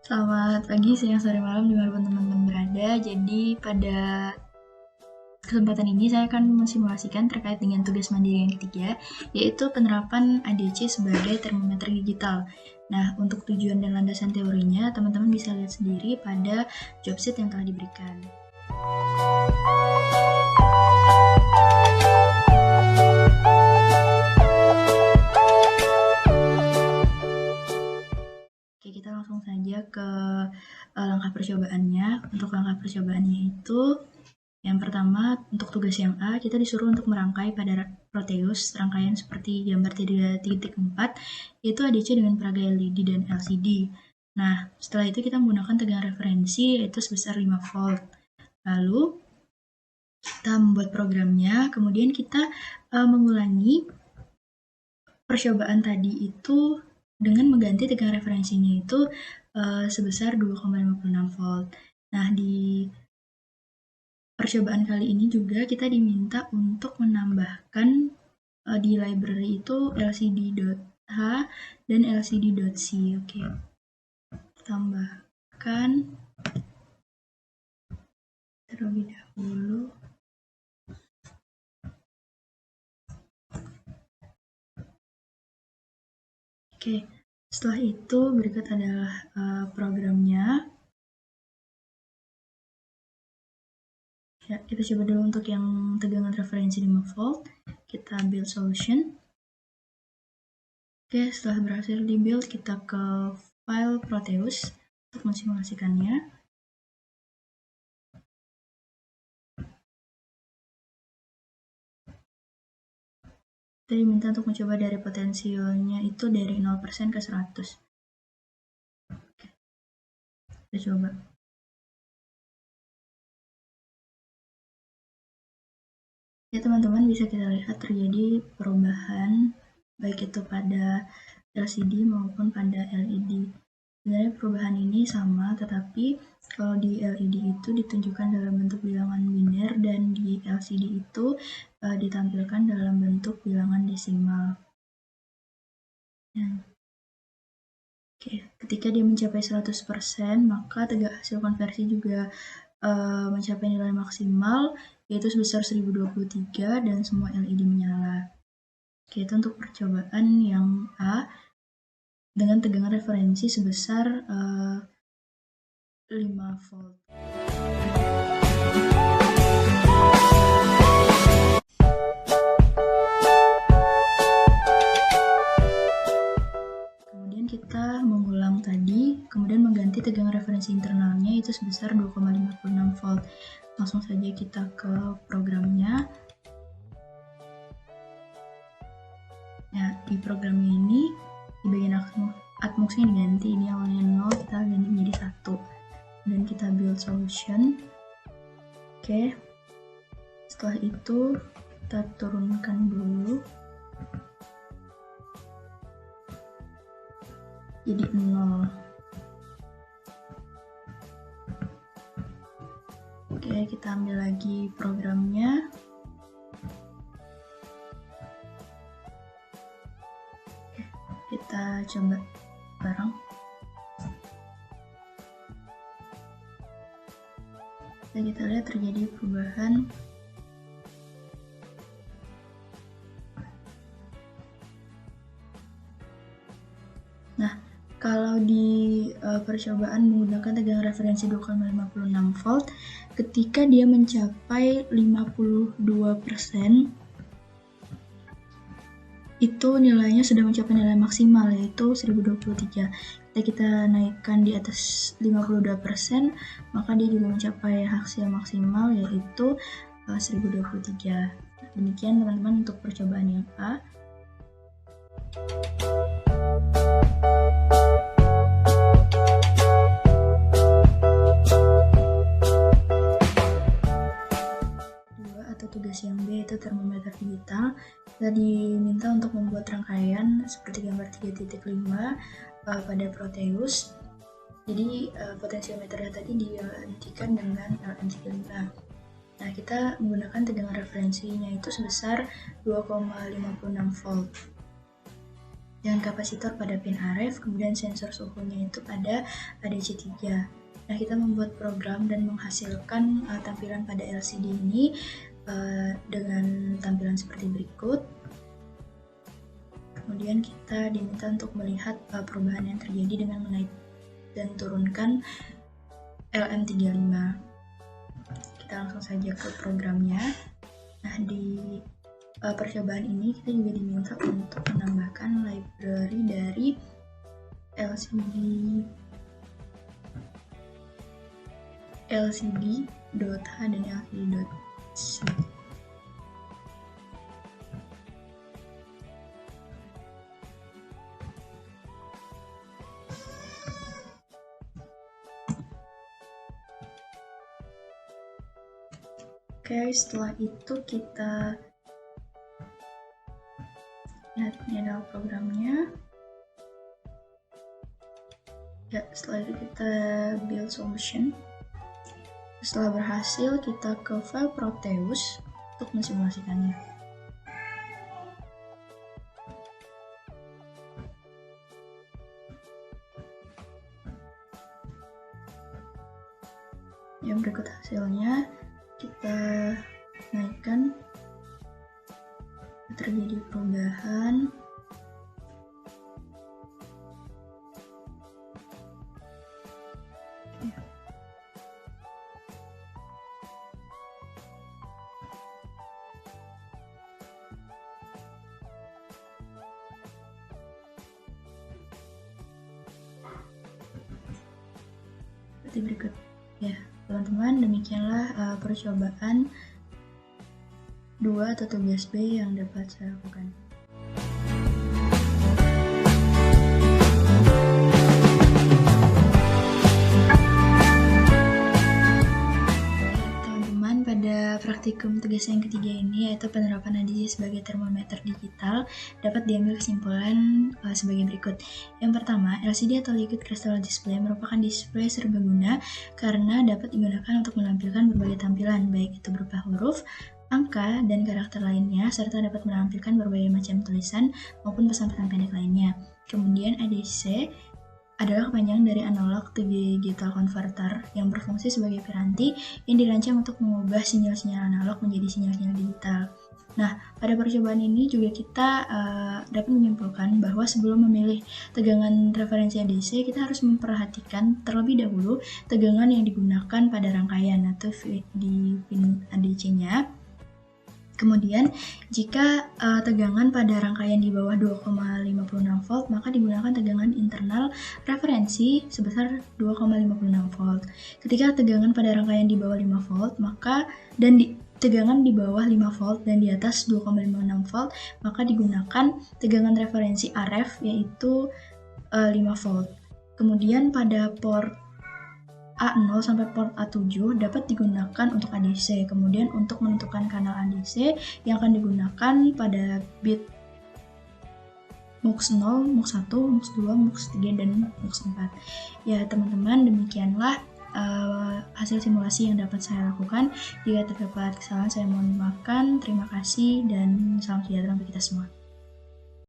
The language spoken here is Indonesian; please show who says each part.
Speaker 1: Selamat pagi, siang, sore, malam dimanapun teman-teman berada. Jadi pada kesempatan ini saya akan mensimulasikan terkait dengan tugas mandiri yang ketiga, yaitu penerapan ADC sebagai termometer digital. Nah, untuk tujuan dan landasan teorinya, teman-teman bisa lihat sendiri pada job sheet yang telah diberikan. Oke, kita langsung saja ke langkah percobaannya. Untuk langkah percobaannya itu, yang pertama, untuk tugas yang A, kita disuruh untuk merangkai pada Proteus rangkaian seperti gambar 3.4, yaitu ADC dengan peraga LED dan LCD. Nah, setelah itu kita menggunakan tegangan referensi, yaitu sebesar 5 volt. Lalu, kita membuat programnya, kemudian kita mengulangi percobaan tadi itu dengan mengganti tegangan referensinya itu sebesar 2,56 volt. Nah, di percobaan kali ini juga kita diminta untuk menambahkan di library itu lcd.h dan lcd.c. Oke, tambahkan terlebih dahulu. Oke, setelah itu berikut adalah programnya. Ya, kita coba dulu untuk yang tegangan referensi 5 volt. Kita build solution. Oke, setelah berhasil di build, kita ke file Proteus untuk mensimulasikannya. Kita diminta untuk mencoba dari potensialnya itu dari 0% ke 100. Oke, kita coba. Ya teman-teman, bisa kita lihat terjadi perubahan baik itu pada LCD maupun pada LED. Sebenarnya perubahan ini sama, tetapi kalau di LED itu ditunjukkan dalam bentuk bilangan biner dan di LCD itu ditampilkan dalam bentuk bilangan desimal. Nah, oke, ketika dia mencapai 100%, maka hasil konversi juga mencapai nilai maksimal, yaitu sebesar 1023 dan semua LED menyala. Oke, itu untuk percobaan yang A dengan tegangan referensi sebesar 5 volt. Kemudian kita mengulang tadi, kemudian mengganti tegangan referensi internalnya itu sebesar 2,56 volt. Langsung saja kita ke programnya. Nah, di programnya ini, di bagian atmosnya diganti, ini awalnya 0, kita ganti menjadi 1. Dan kita build solution. Oke, setelah itu kita turunkan dulu jadi 0. Oke, kita ambil lagi programnya. Oke, kita coba bareng. Dan kita lihat terjadi perubahan. Nah, kalau di percobaan menggunakan tegangan referensi 2,56 volt, ketika dia mencapai 52%, itu nilainya sudah mencapai nilai maksimal, yaitu 1023. Ketika kita naikkan di atas 52%, maka dia juga mencapai hasil maksimal, yaitu 1023. Demikian teman-teman untuk percobaan yang A. Atau tugas yang B itu termometer digital. Kita diminta untuk membuat rangkaian seperti gambar 3.5 pada Proteus. Jadi potensiometernya tadi digantikan dengan LM35. Nah, kita menggunakan tegangan referensinya itu sebesar 2,56 volt. dengan kapasitor pada pin RF, kemudian sensor suhunya itu pada ADC3. Nah, kita membuat program dan menghasilkan tampilan pada LCD ini dengan tampilan seperti berikut. Kemudian kita diminta untuk melihat perubahan yang terjadi dengan menaik dan turunkan LM35. Kita langsung saja ke programnya. Nah, di percobaan ini kita juga diminta untuk menambahkan library dari LCD.H dan LCD.C. Oke, setelah itu kita lihat ini adalah programnya. Ya, setelah itu kita build solution. Setelah berhasil, kita ke file Proteus untuk mensimulasikannya. Yang berikut hasilnya, kita naikkan, terjadi perubahan. Seperti berikut. Ya, teman-teman, demikianlah percobaan 2 atau tugas B yang dapat saya lakukan. Teman-teman, pada praktikum tugas yang ketiga ini, yaitu penerapan ADC sebagai termometer digital, dapat diambil kesimpulan sebagai berikut. Yang pertama, LCD atau Liquid Crystal Display merupakan display serbaguna karena dapat digunakan untuk menampilkan berbagai tampilan, baik itu berupa huruf, angka, dan karakter lainnya, serta dapat menampilkan berbagai macam tulisan maupun pesan-pesan pendek lainnya. Kemudian ADC adalah kepanjangan dari Analog to Digital Converter yang berfungsi sebagai piranti yang dirancang untuk mengubah sinyal-sinyal analog menjadi sinyal-sinyal digital. Nah, pada percobaan ini juga kita dapat menyimpulkan bahwa sebelum memilih tegangan referensi ADC, kita harus memperhatikan terlebih dahulu tegangan yang digunakan pada rangkaian atau di pin ADC-nya. Kemudian, jika tegangan pada rangkaian di bawah 2,56 volt, maka digunakan tegangan internal referensi sebesar 2,56 volt. Ketika tegangan pada rangkaian di bawah 5 volt, tegangan di bawah 5 volt dan di atas 2,56 volt, maka digunakan tegangan referensi RF yaitu 5 volt. Kemudian pada port A0 sampai port A7 dapat digunakan untuk ADC. Kemudian untuk menentukan kanal ADC yang akan digunakan pada bit MUX 0, MUX 1, MUX 2, MUX 3, dan MUX 4. Ya teman-teman, demikianlah hasil simulasi yang dapat saya lakukan. Jika terdapat kesalahan, saya mohon dimaafkan. Terima kasih dan salam sejahtera untuk kita semua.